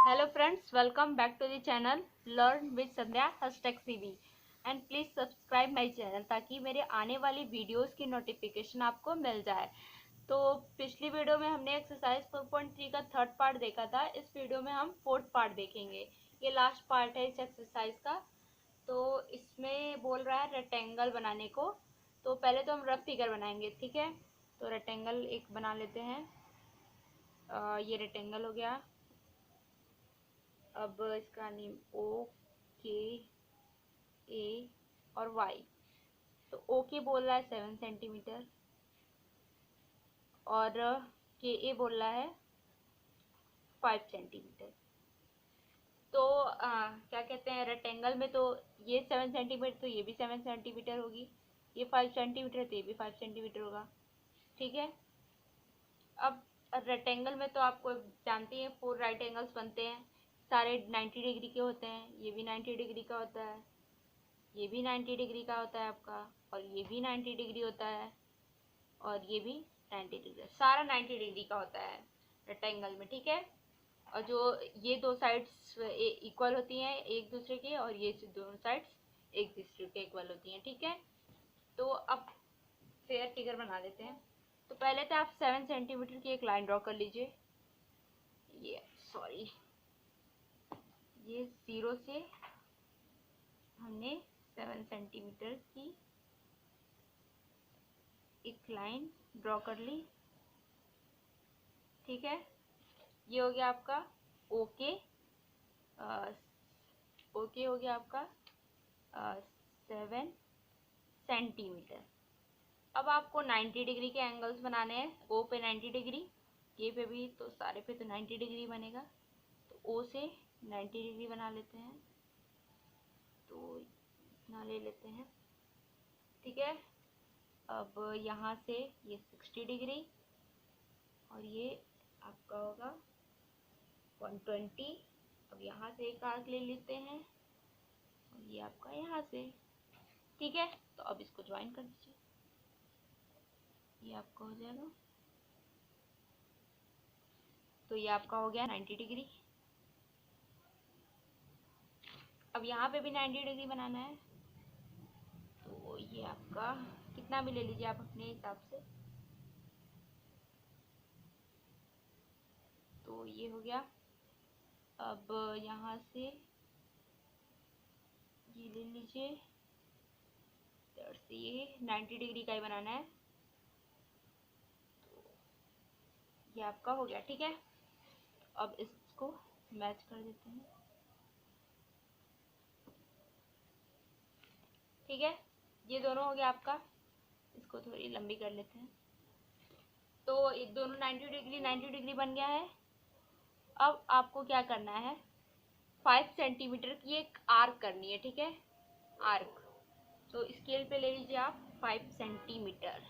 Hello friends, welcome back to the channel Learn with Sandhya #CV and please subscribe my channel ताकि मेरे आने वाली videos की notification आपको मिल जाए। तो पिछली वीडियो में हमने एक्सरसाइज 4.3 का थर्ड पार्ट देखा था। इस वीडियो में हम फोर्थ पार्ट देखेंगे। ये लास्ट पार्ट है इस एक्सरसाइज का। तो इसमें बोल रहा है रेक्टेंगल बनाने को। तो पहले तो हम रफ फिगर बनाएंगे, ठीक है। तो रेक्टेंगल एक बना लेते हैं। ये रेक्टेंगल हो गया। अब इसका नेम ओ के ए और वाई। तो ओ के बोल रहा है 7 सेंटीमीटर और के ए बोल रहा है 5 सेंटीमीटर। तो क्या कहते हैं, रेक्टेंगल में तो ये 7 सेंटीमीटर तो ये भी 7 सेंटीमीटर होगी, ये 5 सेंटीमीटर तो ये भी 5 सेंटीमीटर होगा, ठीक है। अब रेक्टेंगल में तो आपको जानते हैं 4 राइट एंगल्स बनते हैं, सारे 90 डिग्री के होते हैं। ये भी 90 डिग्री का होता है, ये भी 90 डिग्री का होता है आपका, और ये भी 90 डिग्री होता है, और ये भी 90 डिग्री, सारा 90 डिग्री का होता है रेक्टेंगल में, ठीक है। और जो ये दो साइड्स इक्वल होती हैं एक दूसरे के, और ये दोनों साइड्स एक दूसरे के इक्वल होती हैं, ठीक है। तो अब फेयर फिगर बना लेते हैं। तो पहले तो आप 7 सेंटीमीटर की एक लाइन ड्रॉ कर लीजिए। ये ये 0 से हमने 7 सेंटीमीटर की एक लाइन ड्रॉ कर ली, ठीक है। ये हो गया आपका ओके। ओके हो गया आपका 7 सेंटीमीटर। अब आपको 90 डिग्री के एंगल्स बनाने हैं। ओ पे 90 डिग्री, ये पे भी, तो सारे पे तो 90 डिग्री बनेगा। तो ओ से 90 डिग्री बना लेते हैं। तो इतना ले लेते हैं, ठीक है। अब यहाँ से ये 60 डिग्री और ये आपका होगा 120। अब यहाँ से एक आर्क ले लेते हैं और ये आपका यहाँ से, ठीक है। तो अब इसको ज्वाइन कर दीजिए, ये आपका हो जाएगा। तो ये आपका हो गया 90 डिग्री। अब यहाँ पे भी 90 डिग्री बनाना है। तो ये आपका कितना भी ले लीजिए आप अपने हिसाब से। तो ये हो गया। अब यहाँ से ये ले लीजिए, इधर से ये 90 डिग्री का ही बनाना है। तो ये आपका हो गया, ठीक है। अब इसको मैच कर देते हैं, ठीक है। ये दोनों हो गया आपका। इसको थोड़ी लंबी कर लेते हैं। तो ये दोनों 90 डिग्री बन गया है। अब आपको क्या करना है, 5 सेंटीमीटर की एक आर्क करनी है, ठीक है। आर्क, तो स्केल पे ले लीजिए आप 5 सेंटीमीटर।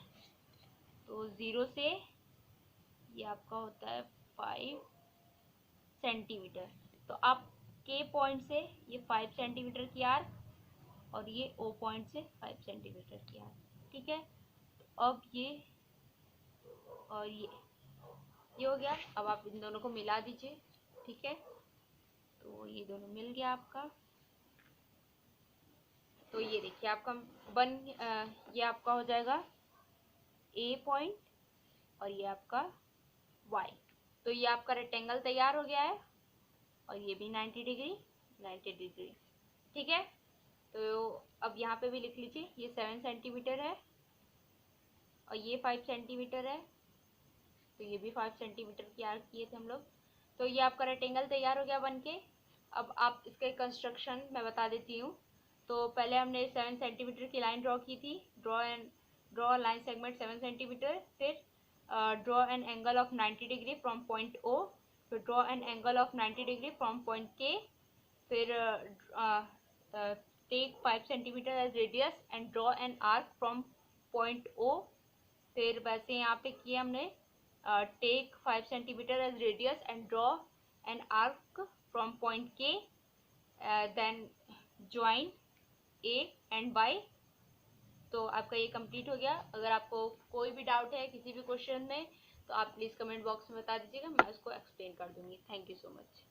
तो 0 से ये आपका होता है 5 सेंटीमीटर। तो आप के पॉइंट से ये 5 सेंटीमीटर की आर्क और ये ओ पॉइंट से 5 सेंटीमीटर की आर्क, ठीक है। तो अब ये और ये हो गया। अब आप इन दोनों को मिला दीजिए, ठीक है। तो ये दोनों मिल गया आपका। तो ये देखिए आपका ये आपका हो जाएगा ए पॉइंट और ये आपका वाई। तो ये आपका रेक्टेंगल तैयार हो गया है, और ये भी 90 डिग्री, ठीक है। तो अब यहाँ पे भी लिख लीजिए, ये 7 सेंटीमीटर है और ये 5 सेंटीमीटर है। तो ये भी 5 सेंटीमीटर की आर्क किए थे हम लोग। तो ये आपका रेक्टेंगल तैयार हो गया बन के। अब आप इसके कंस्ट्रक्शन मैं बता देती हूँ। तो पहले हमने 7 सेंटीमीटर की लाइन ड्रॉ की थी। Draw line segment 7 centimetre. फिर draw an angle of 90 degree from point O. फिर draw an angle of 90 degree from point K. फिर take 5 centimetre as radius and draw an arc from point O. फिर वैसे यहाँ पे किए हमने, take 5 centimeter as radius and draw an arc from point K, then join A and Y। तो आपका ये कंप्लीट हो गया। अगर आपको कोई भी डाउट है किसी भी क्वेश्चन में तो आप प्लीज़ कमेंट बॉक्स में बता दीजिएगा, मैं उसको एक्सप्लेन कर दूंगी। Thank you so much.